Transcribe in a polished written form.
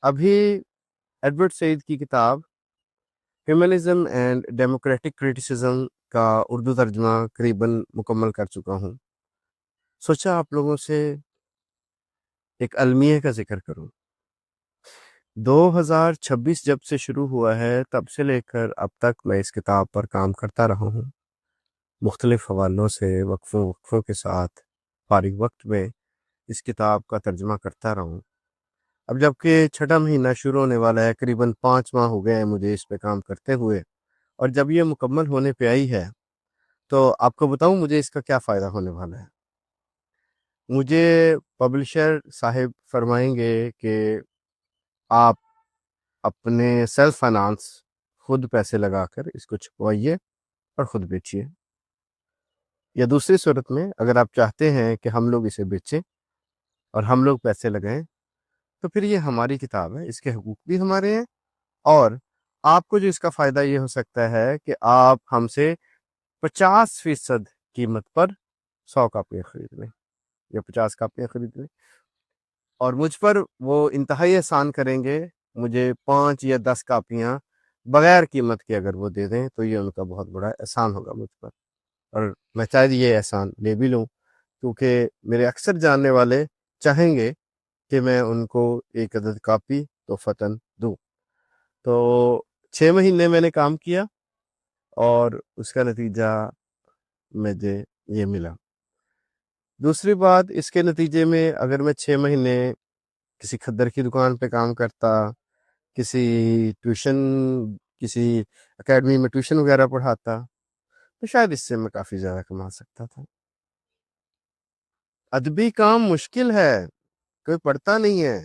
ابھی ایڈورڈ سعید کی کتاب ہیومنزم اینڈ ڈیموکریٹک کرٹیسزم کا اردو ترجمہ قریباً مکمل کر چکا ہوں. سوچا آپ لوگوں سے ایک المیہ کا ذکر کروں. 2026 جب سے شروع ہوا ہے تب سے لے کر اب تک میں اس کتاب پر کام کرتا رہا ہوں، مختلف حوالوں سے وقفوں کے ساتھ فارغ وقت میں اس کتاب کا ترجمہ کرتا رہا ہوں. اب جب کہ چھٹا مہینہ شروع ہونے والا ہے، قریباً 5 ماہ ہو گئے ہیں مجھے اس پہ کام کرتے ہوئے، اور جب یہ مکمل ہونے پہ آئی ہے تو آپ کو بتاؤں مجھے اس کا کیا فائدہ ہونے والا ہے. مجھے پبلشر صاحب فرمائیں گے کہ آپ اپنے سیلف فائنانس خود پیسے لگا کر اس کو چھپوائیے اور خود بیچیے، یا دوسری صورت میں اگر آپ چاہتے ہیں کہ ہم لوگ اسے بیچیں اور ہم لوگ پیسے لگائیں تو پھر یہ ہماری کتاب ہے، اس کے حقوق بھی ہمارے ہیں، اور آپ کو جو اس کا فائدہ یہ ہو سکتا ہے کہ آپ ہم سے 50% قیمت پر 100 کاپیاں خرید لیں یا 50 کاپیاں خرید لیں، اور مجھ پر وہ انتہائی احسان کریں گے. مجھے 5 یا 10 کاپیاں بغیر قیمت کے اگر وہ دے دیں تو یہ ان کا بہت بڑا احسان ہوگا مجھ پر، اور میں شاید یہ احسان لے بھی لوں، کیونکہ میرے اکثر جاننے والے چاہیں گے کہ میں ان کو ایک عدد کاپی تحفتاً دوں. تو 6 مہینے میں نے کام کیا اور اس کا نتیجہ مجھے یہ ملا. دوسری بات، اس کے نتیجے میں اگر میں 6 مہینے کسی کھدر کی دکان پہ کام کرتا، کسی اکیڈمی میں ٹیوشن وغیرہ پڑھاتا، تو شاید اس سے میں کافی زیادہ کما سکتا تھا. ادبی کام مشکل ہے، کوئی پڑھتا نہیں ہے.